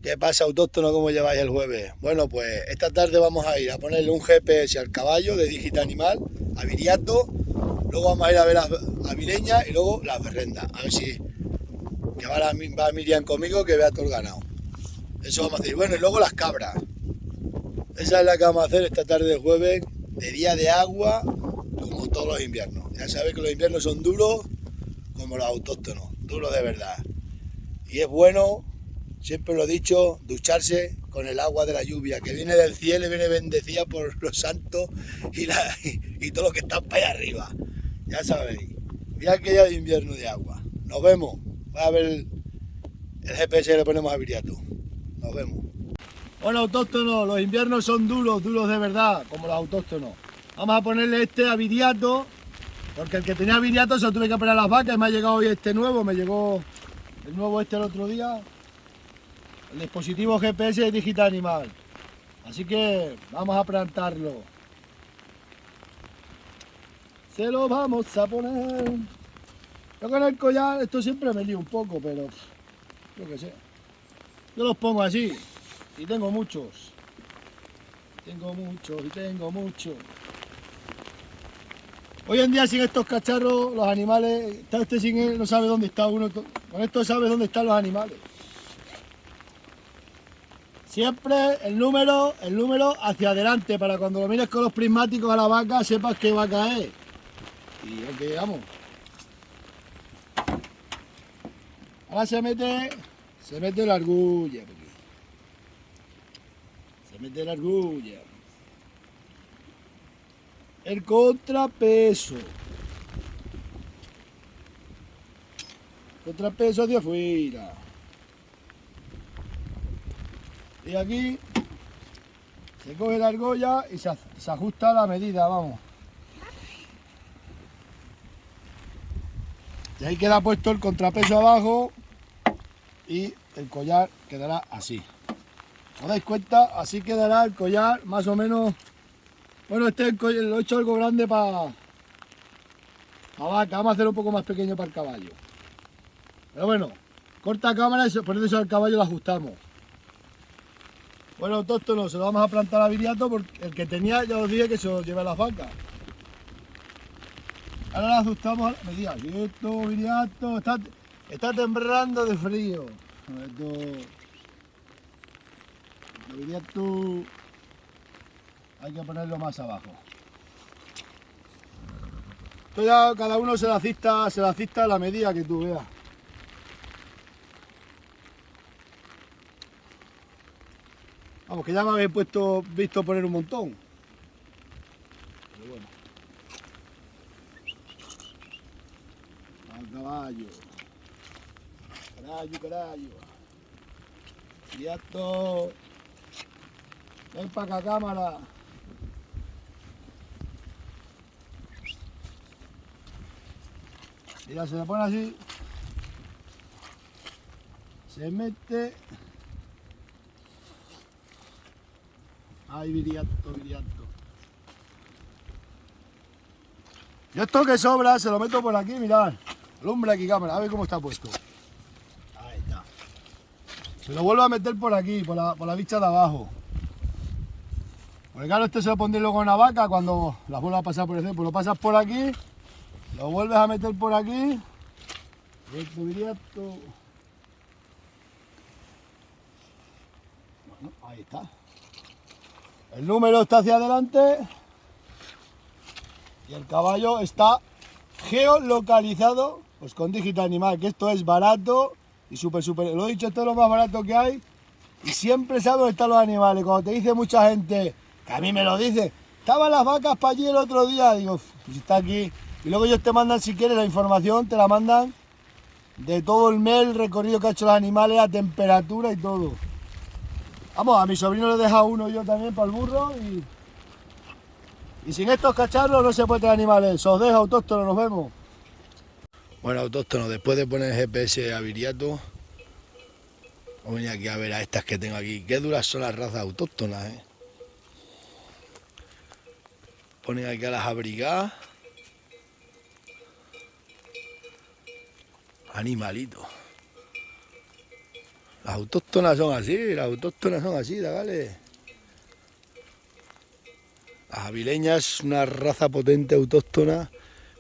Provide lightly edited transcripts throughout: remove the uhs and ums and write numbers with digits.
¿Qué pasa, autóctono? ¿Cómo lleváis el jueves? Bueno, pues esta tarde vamos a ir a ponerle un GPS al caballo de Digital Animal, a Viriato, luego vamos a ir a ver a Vireña y luego las berrendas. A ver si que va Miriam conmigo que vea todo el ganado. Eso vamos a hacer. Bueno, y luego las cabras. Esa es la que vamos a hacer esta tarde de jueves, de día de agua, como todos los inviernos. Ya sabéis que los inviernos son duros como los autóctonos, duros de verdad. Y es bueno, siempre lo he dicho, ducharse con el agua de la lluvia, que viene del cielo y viene bendecida por los santos y todo lo que están para allá arriba. Ya sabéis, día que ya de invierno de agua. Nos vemos. Va a ver el GPS que le ponemos a Viriato. Nos vemos. Bueno, autóctonos, los inviernos son duros, duros de verdad, como los autóctonos. Vamos a ponerle este a Viriato, porque el que tenía Viriato se lo tuve que poner a las vacas y me ha llegado hoy este nuevo, me llegó el nuevo el otro día, el dispositivo GPS de Digital Animal. Así que vamos a plantarlo. Se lo vamos a poner. Yo con el collar, esto siempre me lío un poco, pero yo qué sé. Yo los pongo así y tengo muchos. Tengo muchos. Hoy en día sin estos cacharros, los animales, está usted sin él, no sabe dónde está uno. Con esto sabe dónde están los animales. Siempre el número hacia adelante, para cuando lo mires con los prismáticos a la vaca, sepas qué vaca es. Y es que vamos. Ahora se mete la argolla. Se mete la argolla. El contrapeso. Contrapeso hacia afuera. Y aquí se coge la argolla y se ajusta a la medida, vamos. Y ahí queda puesto el contrapeso abajo y el collar quedará así. ¿Os dais cuenta? Así quedará el collar más o menos. Bueno, este lo he hecho algo grande para vaca. Vamos a hacer un poco más pequeño para el caballo. Pero bueno, corta cámara y por eso al caballo lo ajustamos. Bueno, autóctonos, se lo vamos a plantar a Viriato porque el que tenía ya os dije que se lo lleva a las vacas. Ahora lo ajustamos a la medida. Quieto, Viriato, está temblando de frío. Viriato hay que ponerlo más abajo. Esto ya cada uno se la cista a la medida que tú veas. Vamos, que ya me habéis visto poner un montón. Pero bueno. Al caballo. Carayo. Viriato. Ven para acá, cámara. Mira, se le pone así. Se mete. Ay, Viriato. Yo esto que sobra se lo meto por aquí, mirad. Alumbra aquí, cámara, a ver cómo está puesto. Ahí está. Se lo vuelvo a meter por aquí, por la bicha de abajo. Porque claro, este se lo pondré luego en una vaca cuando las vuelva a pasar por el centro. Pues lo pasas por aquí, lo vuelves a meter por aquí. Esto Viriato. Bueno, ahí está. El número está hacia adelante y el caballo está geolocalizado pues con Digital Animal, que esto es barato y súper, lo he dicho, esto es lo más barato que hay y siempre sabe dónde están los animales. Cuando te dice mucha gente, que a mí me lo dice, estaban las vacas para allí el otro día, digo, pues está aquí. Y luego ellos te mandan, si quieres, la información, te la mandan de todo el mes, el recorrido que ha hecho los animales, la temperatura y todo. Vamos, a mi sobrino le he dejado uno yo también para el burro y sin estos cacharros no se puede tener animales. Os dejo, autóctono, nos vemos. Bueno, autóctono, después de poner el GPS a Viriato, voy a venir aquí a ver a estas que tengo aquí. Qué duras son las razas autóctonas, ¿eh? Ponen aquí a las abrigadas. Animalitos. Las autóctonas son así, dale. Las avileñas es una raza potente autóctona.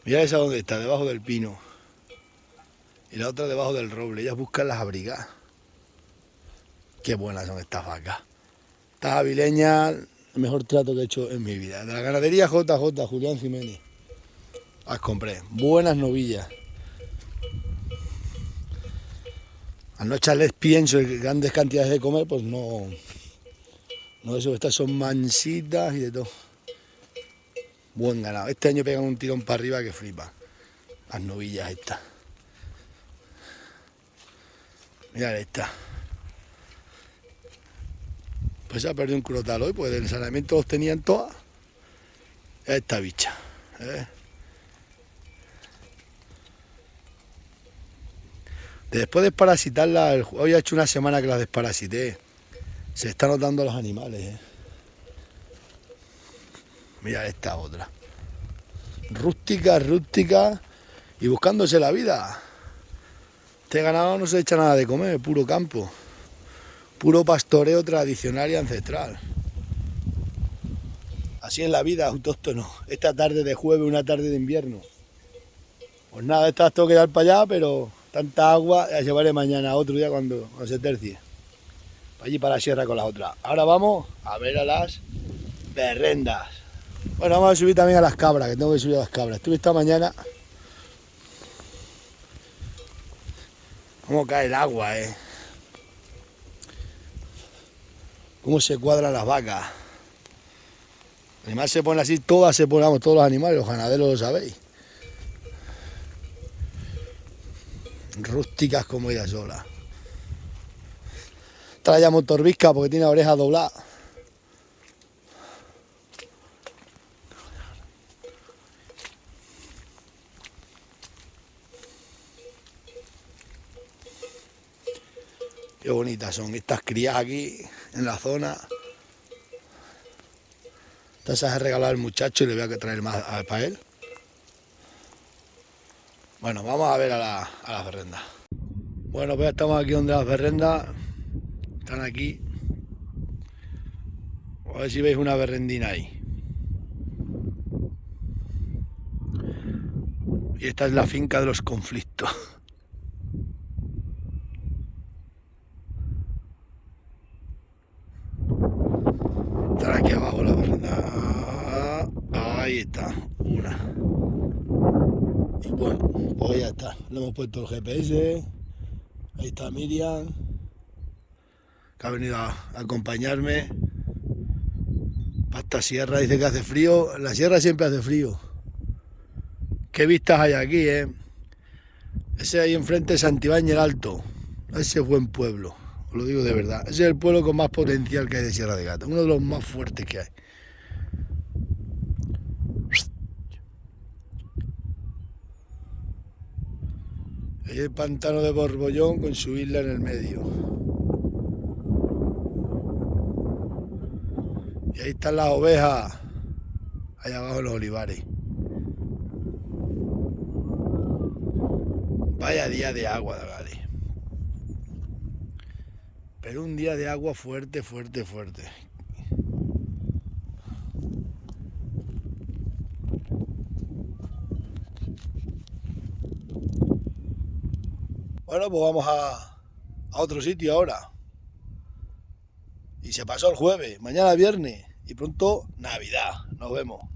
Mira esa donde está, debajo del pino. Y la otra debajo del roble. Ellas buscan las abrigadas. Qué buenas son estas vacas. Estas avileñas, el mejor trato que he hecho en mi vida. De la ganadería JJ, Julián Jiménez. Las compré. Buenas novillas. Al no echarles pienso y grandes cantidades de comer, pues no eso. Estas son mansitas y de todo. Buen ganado. Este año pegan un tirón para arriba que flipa. Las novillas estas. Mirad esta. Pues se ha perdido un crotal hoy, pues del saneamiento los tenían todas. Esta bicha. Después de desparasitarla, hoy ha hecho una semana que las desparasité. Se está notando a los animales. Mira esta otra. Rústica y buscándose la vida. Este ganado no se echa nada de comer, puro campo. Puro pastoreo tradicional y ancestral. Así es la vida, autóctono. Esta tarde de jueves, una tarde de invierno. Pues nada, estas tengo que dar para allá, pero tanta agua la llevaré mañana, otro día cuando se tercie. Para allí para la sierra con las otras. Ahora vamos a ver a las berrendas. Bueno, vamos a subir también a las cabras, que tengo que subir a las cabras. Estuve esta mañana. Cómo cae el agua, Cómo se cuadran las vacas. El animal se pone así, todas se ponen, todos los animales, los ganaderos lo sabéis. Rústicas como ella sola. Esta la llamo torbisca porque tiene la oreja doblada. Qué bonitas son estas crías aquí en la zona. Estas se las he regalado al muchacho y le voy a traer más para él. Bueno, vamos a ver a las berrendas. Bueno, pues ya estamos aquí donde las berrendas están aquí. A ver si veis una berrendina ahí. Y esta es la finca de los conflictos. Están aquí abajo la berrenda. Ahí está, una. Y bueno, pues ya está. Le hemos puesto el GPS. Ahí está Miriam, que ha venido a acompañarme. Para esta sierra dice que hace frío. En la sierra siempre hace frío. Qué vistas hay aquí, Ese ahí enfrente es Santibáñez el Alto. Ese es buen pueblo, os lo digo de verdad. Ese es el pueblo con más potencial que hay de Sierra de Gata. Uno de los más fuertes que hay. Ahí el pantano de Borbollón con su isla en el medio. Y ahí están las ovejas. Allá abajo en los olivares. Vaya día de agua, vale. Pero un día de agua fuerte. Bueno, pues vamos a otro sitio ahora. Y se pasó el jueves, mañana viernes y pronto Navidad. Nos vemos.